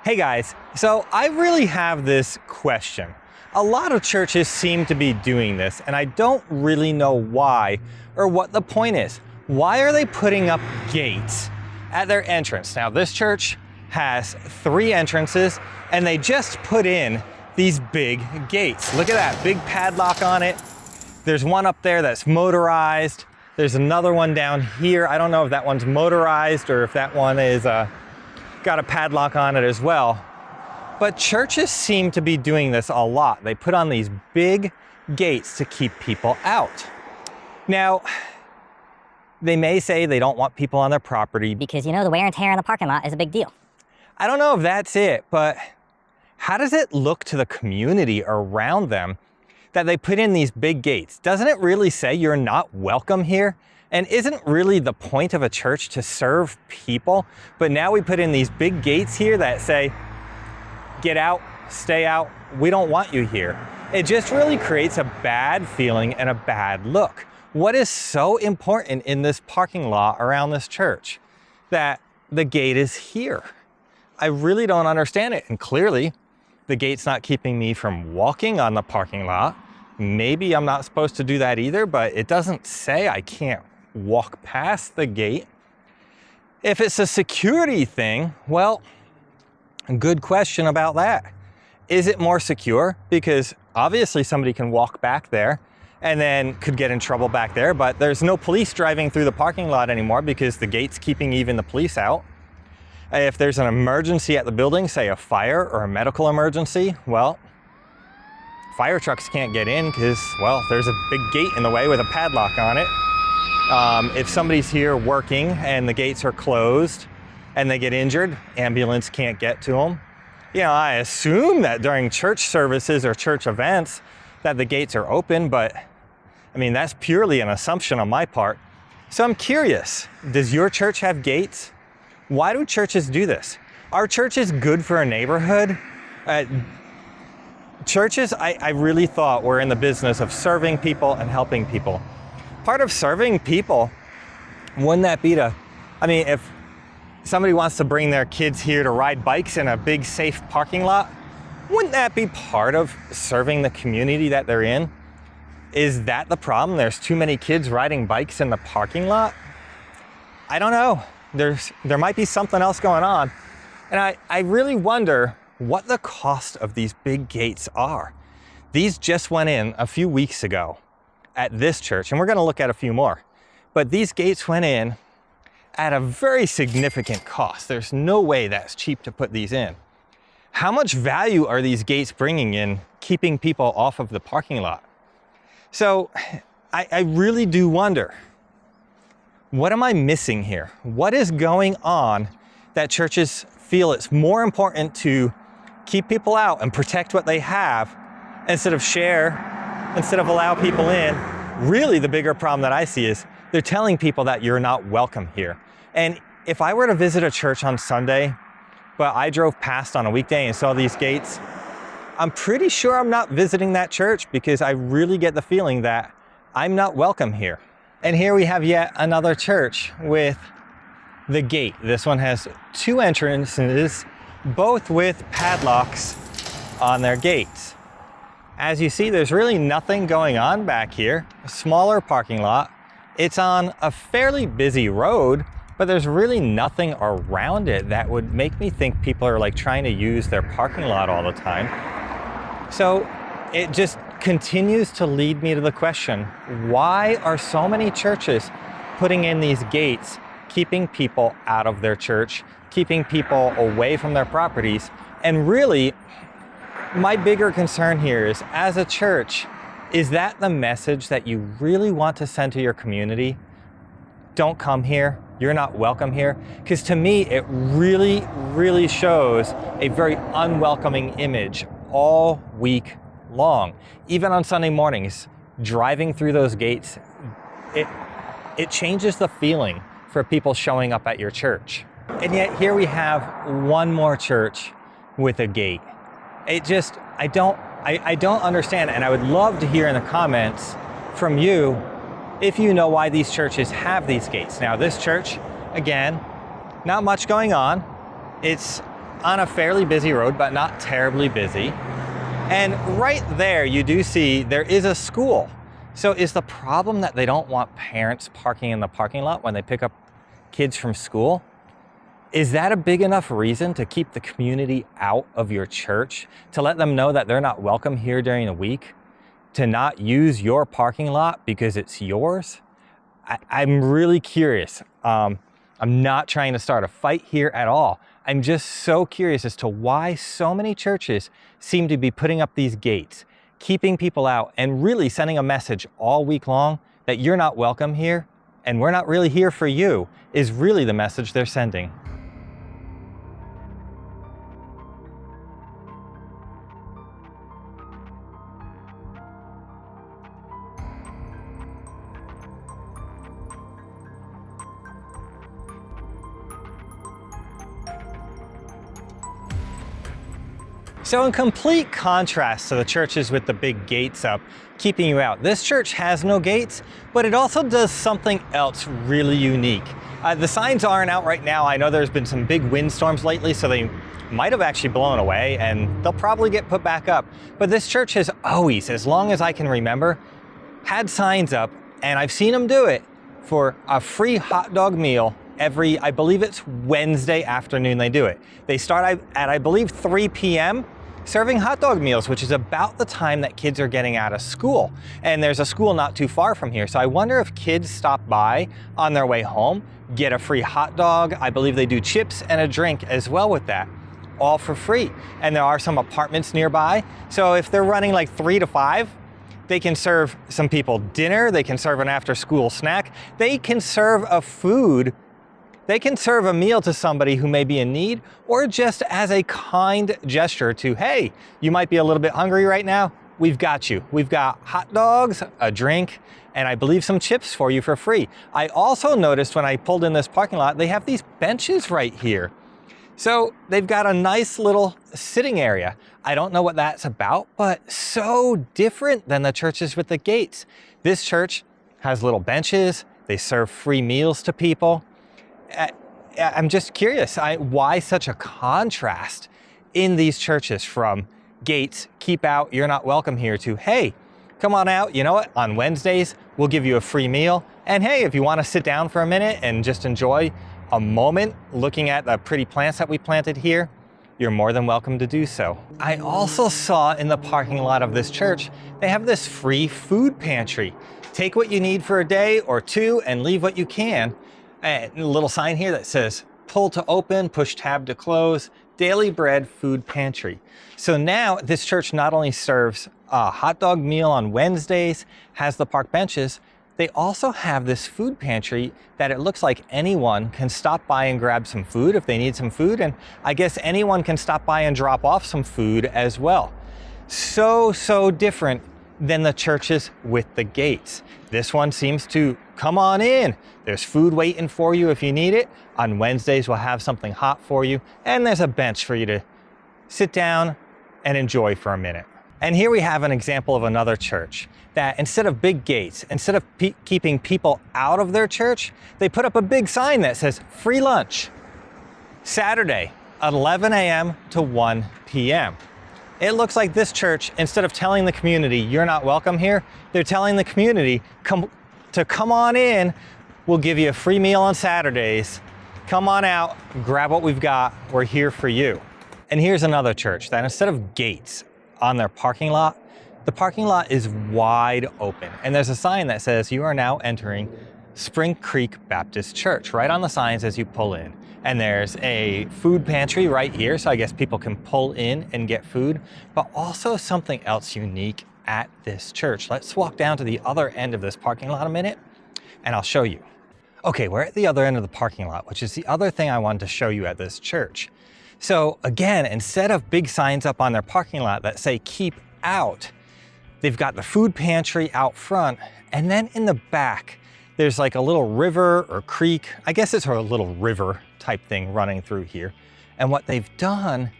Hey guys, so I really have this question. A lot of churches seem to be doing this, and I don't really know why or what the point is. Why are they putting up gates at their entrance? Now, this church has 3 entrances, and they just put in these big gates. Look at that, big padlock on it. There's one up there that's motorized. There's another one down here. I don't know if that one's motorized or if that one is got a padlock on it as well. But churches seem to be doing this a lot. They put on these big gates to keep people out. Now, they may say they don't want people on their property because, you know, the wear and tear in the parking lot is a big deal. I don't know if that's it, but how does it look to the community around them that they put in these big gates? Doesn't it really say you're not welcome here? And isn't really the point of a church to serve people? But now we put in these big gates here that say, get out, stay out, we don't want you here. It just really creates a bad feeling and a bad look. What is so important in this parking lot around this church that the gate is here? I really don't understand it. And clearly, the gate's not keeping me from walking on the parking lot. Maybe I'm not supposed to do that either, but it doesn't say I can't walk past the gate. If it's a security thing, well, good question about that. Is it more secure? Because obviously somebody can walk back there and then could get in trouble back there, but there's no police driving through the parking lot anymore because the gate's keeping even the police out. If there's an emergency at the building, say a fire or a medical emergency, well, fire trucks can't get in because, well, there's a big gate in the way with a padlock on it. If somebody's here working and the gates are closed and they get injured, ambulance can't get to them. You know, I assume that during church services or church events that the gates are open, but I mean, that's purely an assumption on my part. So I'm curious, does your church have gates? Why do churches do this? Are churches good for a neighborhood? Churches, I really thought were in the business of serving people and helping people. Part of serving people, wouldn't that be to, I mean, if somebody wants to bring their kids here to ride bikes in a big safe parking lot, wouldn't that be part of serving the community that they're in? Is that the problem? There's too many kids riding bikes in the parking lot? I don't know. There might be something else going on. And I really wonder what the cost of these big gates are. These just went in a few weeks ago at this church, and we're gonna look at a few more. But these gates went in at a very significant cost. There's no way that's cheap to put these in. How much value are these gates bringing in, keeping people off of the parking lot? So I really do wonder, what am I missing here? What is going on that churches feel it's more important to keep people out and protect what they have instead of share, instead of allow people in? Really, the bigger problem that I see is they're telling people that you're not welcome here. And if I were to visit a church on Sunday, but I drove past on a weekday and saw these gates, I'm pretty sure I'm not visiting that church because I really get the feeling that I'm not welcome here. And here we have yet another church with the gate. This one has 2 entrances, both with padlocks on their gates. As you see, there's really nothing going on back here. A smaller parking lot. It's on a fairly busy road, but there's really nothing around it that would make me think people are like trying to use their parking lot all the time. So it just continues to lead me to the question, why are so many churches putting in these gates, keeping people out of their church, keeping people away from their properties? And really, my bigger concern here is, as a church, is that the message that you really want to send to your community? Don't come here. You're not welcome here. Because to me, it really, really shows a very unwelcoming image all week long. Even on Sunday mornings, driving through those gates, it changes the feeling for people showing up at your church. And yet here we have one more church with a gate. It just, I don't understand, and I would love to hear in the comments from you if you know why these churches have these gates. Now, this church, again, not much going on. It's on a fairly busy road, but not terribly busy. And right there, you do see there is a school. So is the problem that they don't want parents parking in the parking lot when they pick up kids from school? Is that a big enough reason to keep the community out of your church? To let them know that they're not welcome here during the week? To not use your parking lot because it's yours? I'm really curious. I'm not trying to start a fight here at all. I'm just so curious as to why so many churches seem to be putting up these gates, keeping people out, and really sending a message all week long that you're not welcome here and we're not really here for you is really the message they're sending. So in complete contrast to the churches with the big gates up, keeping you out, this church has no gates, but it also does something else really unique. The signs aren't out right now. I know there's been some big windstorms lately, so they might have actually blown away and they'll probably get put back up. But this church has always, as long as I can remember, had signs up, and I've seen them do it for a free hot dog meal every, I believe it's Wednesday afternoon they do it. They start at I believe 3 p.m. serving hot dog meals, which is about the time that kids are getting out of school. And there's a school not too far from here. So I wonder if kids stop by on their way home, get a free hot dog. I believe they do chips and a drink as well with that, all for free. And there are some apartments nearby. So if they're running like 3 to 5, they can serve some people dinner. They can serve an after school snack. They can serve a food. They can serve a meal to somebody who may be in need, or just as a kind gesture to, hey, you might be a little bit hungry right now. We've got you. We've got hot dogs, a drink, and I believe some chips for you for free. I also noticed when I pulled in this parking lot, they have these benches right here. So they've got a nice little sitting area. I don't know what that's about, but so different than the churches with the gates. This church has little benches. They serve free meals to people. I'm just curious, why such a contrast in these churches from gates, keep out, you're not welcome here, to, hey, come on out, you know what, on Wednesdays, we'll give you a free meal. And hey, if you want to sit down for a minute and just enjoy a moment looking at the pretty plants that we planted here, you're more than welcome to do so. I also saw in the parking lot of this church, they have this free food pantry. Take what you need for a day or two and leave what you can. A little sign here that says, pull to open, push tab to close, daily bread food pantry. So now this church not only serves a hot dog meal on Wednesdays, has the park benches, they also have this food pantry that it looks like anyone can stop by and grab some food if they need some food. And I guess anyone can stop by and drop off some food as well. So different than the churches with the gates. This one seems to come on in. There's food waiting for you if you need it. On Wednesdays, we'll have something hot for you. And there's a bench for you to sit down and enjoy for a minute. And here we have an example of another church that instead of big gates, instead of keeping people out of their church, they put up a big sign that says free lunch, Saturday, 11 a.m. to 1 p.m. It looks like this church, instead of telling the community, you're not welcome here, they're telling the community, come on in, we'll give you a free meal on Saturdays. Come on out, grab what we've got, we're here for you. And here's another church that instead of gates on their parking lot, the parking lot is wide open. And there's a sign that says, you are now entering Spring Creek Baptist Church, right on the signs as you pull in. And there's a food pantry right here, so I guess people can pull in and get food, but also something else unique at this church. Let's walk down to the other end of this parking lot a minute, and I'll show you. Okay, we're at the other end of the parking lot, which is the other thing I wanted to show you at this church. So again, instead of big signs up on their parking lot that say keep out, they've got the food pantry out front, and then in the back, there's like a little river or creek. I guess it's a little river type thing running through here. And what they've done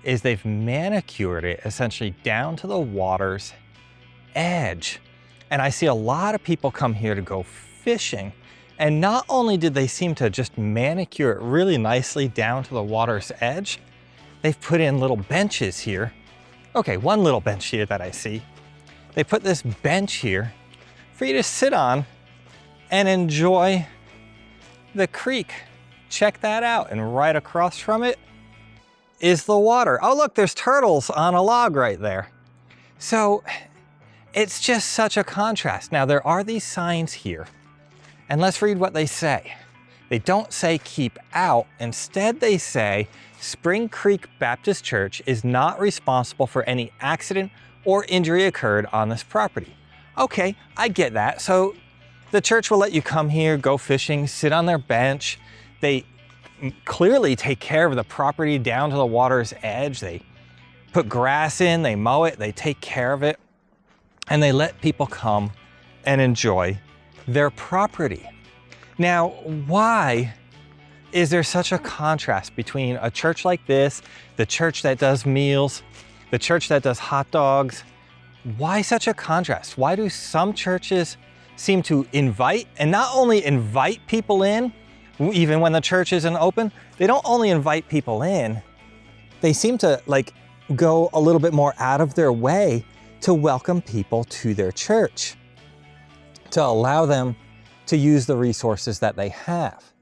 is they've manicured it essentially down to the water's edge. And I see a lot of people come here to go fishing. And not only did they seem to just manicure it really nicely down to the water's edge, they've put in little benches here. Okay, one little bench here that I see. They put this bench here for you to sit on and enjoy the creek. Check that out. And right across from it is the water. Oh, look, there's turtles on a log right there. So it's just such a contrast. Now, there are these signs here, and let's read what they say. They don't say keep out. Instead, they say Spring Creek Baptist Church is not responsible for any accident or injury occurred on this property. Okay, I get that. So the church will let you come here, go fishing, sit on their bench. They clearly take care of the property down to the water's edge. They put grass in, they mow it, they take care of it, and they let people come and enjoy their property. Now, why is there such a contrast between a church like this, the church that does meals, the church that does hot dogs? Why such a contrast? Why do some churches seem to invite, and not only invite people in, even when the church isn't open, they don't only invite people in, they seem to go a little bit more out of their way to welcome people to their church, to allow them to use the resources that they have.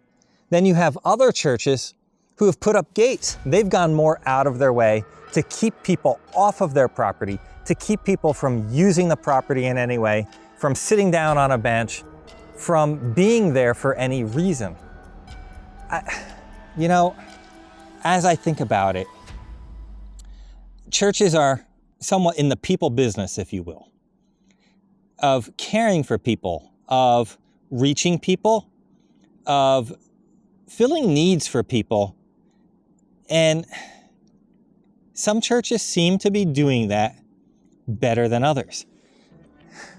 Then you have other churches who have put up gates. They've gone more out of their way to keep people off of their property, to keep people from using the property in any way, from sitting down on a bench, from being there for any reason. As I think about it, churches are somewhat in the people business, if you will, of caring for people, of reaching people, of filling needs for people. And some churches seem to be doing that better than others.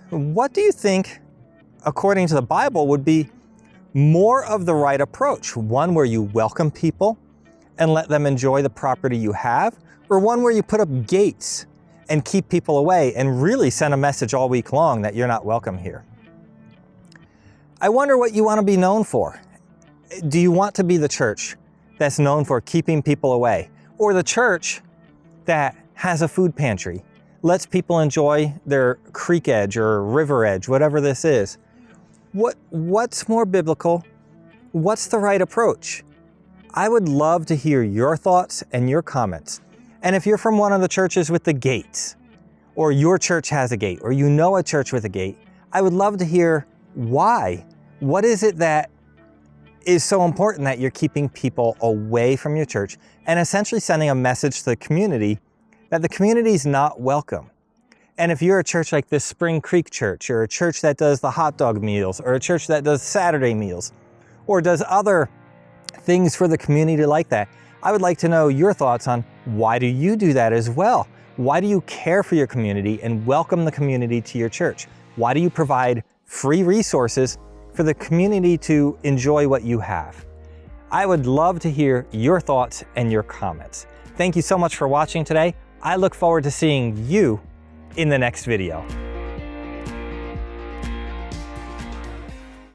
What do you think, according to the Bible, would be more of the right approach? One where you welcome people and let them enjoy the property you have, or one where you put up gates and keep people away and really send a message all week long that you're not welcome here? I wonder what you want to be known for. Do you want to be the church that's known for keeping people away, or the church that has a food pantry, lets people enjoy their creek edge or river edge, whatever this is? What's more biblical? What's the right approach? I would love to hear your thoughts and your comments. And if you're from one of the churches with the gates, or your church has a gate, or you know a church with a gate, I would love to hear why. What is it that is so important that you're keeping people away from your church and essentially sending a message to the community that the community is not welcome? And if you're a church like this Spring Creek Church, or a church that does the hot dog meals, or a church that does Saturday meals, or does other things for the community like that, I would like to know your thoughts on why do you do that as well? Why do you care for your community and welcome the community to your church? Why do you provide free resources for the community to enjoy what you have? I would love to hear your thoughts and your comments. Thank you so much for watching today. I look forward to seeing you in the next video.